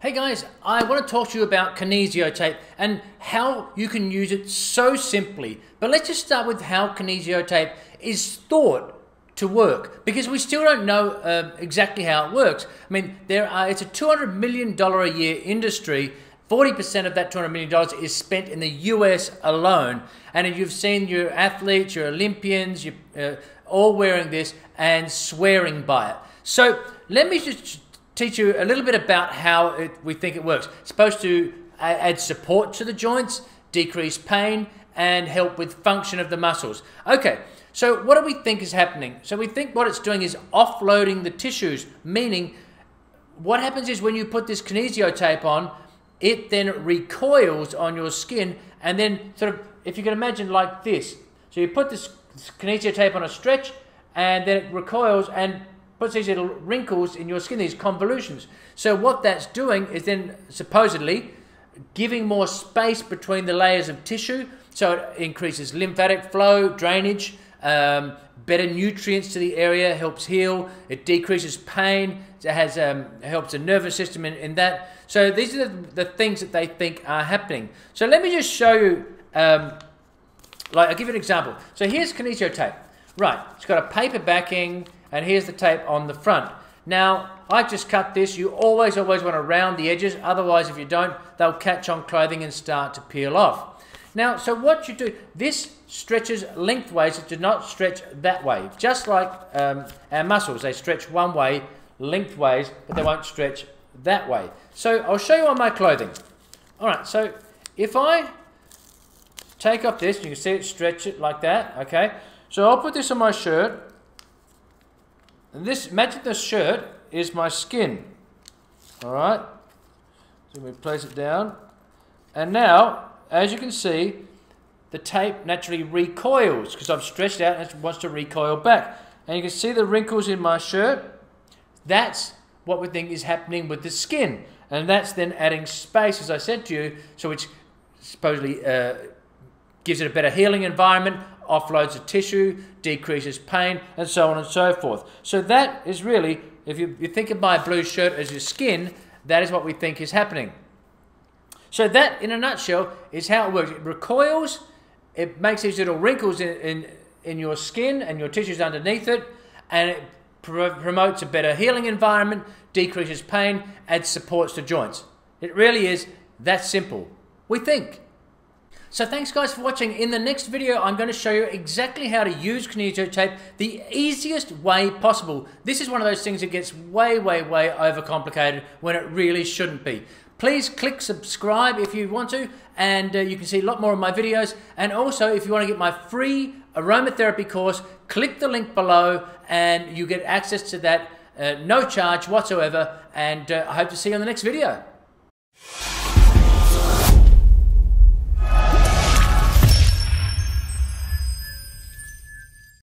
Hey guys, I want to talk to you about Kinesio Tape and how you can use it so simply. But let's just start with how Kinesio Tape is thought to work, because we still don't know exactly how it works. I mean, it's a $200 million a year industry. 40% of that $200 million is spent in the US alone. And you've seen your athletes, your Olympians, all wearing this and swearing by it. So let me just teach you a little bit about how we think it works. It's supposed to add support to the joints, decrease pain, and help with function of the muscles. Okay, so what do we think is happening? So we think what it's doing is offloading the tissues, meaning what happens is when you put this Kinesio Tape on, it then recoils on your skin, and then sort of, if you can imagine like this. So you put this Kinesio Tape on a stretch, and then it recoils and puts these little wrinkles in your skin, these convolutions. So what that's doing is then supposedly giving more space between the layers of tissue, so it increases lymphatic flow, drainage, better nutrients to the area, helps heal, it decreases pain, it has helps the nervous system in that. So these are the things that they think are happening. So let me just show you, like I'll give you an example. So here's Kinesio Tape. Right, it's got a paper backing, and here's the tape on the front. Now, I just cut this. You always want to round the edges. Otherwise, if you don't, they'll catch on clothing and start to peel off. Now, so what you do, this stretches lengthways. It does not stretch that way. Just like our muscles, they stretch one way lengthways, but they won't stretch that way. So I'll show you on my clothing. All right, so if I take off this, you can see it stretch it like that, okay? So I'll put this on my shirt. And this, imagine this shirt is my skin. All right. So we place it down. And now, as you can see, the tape naturally recoils because I've stretched out and it wants to recoil back. And you can see the wrinkles in my shirt. That's what we think is happening with the skin. And that's then adding space, as I said to you, so which supposedly gives it a better healing environment, offloads the tissue, decreases pain, and so on and so forth. So that is really, if you think of my blue shirt as your skin, that is what we think is happening. So that, in a nutshell, is how it works. It recoils, it makes these little wrinkles in your skin and your tissues underneath it, and it promotes a better healing environment, decreases pain, adds supports to joints. It really is that simple, we think. So thanks guys for watching. In the next video, I'm going to show you exactly how to use Kinesio Tape the easiest way possible. This is one of those things that gets way overcomplicated when it really shouldn't be. Please click subscribe if you want to, and you can see a lot more of my videos. And also, if you want to get my free aromatherapy course, click the link below and you get access to that, no charge whatsoever. And I hope to see you on the next video.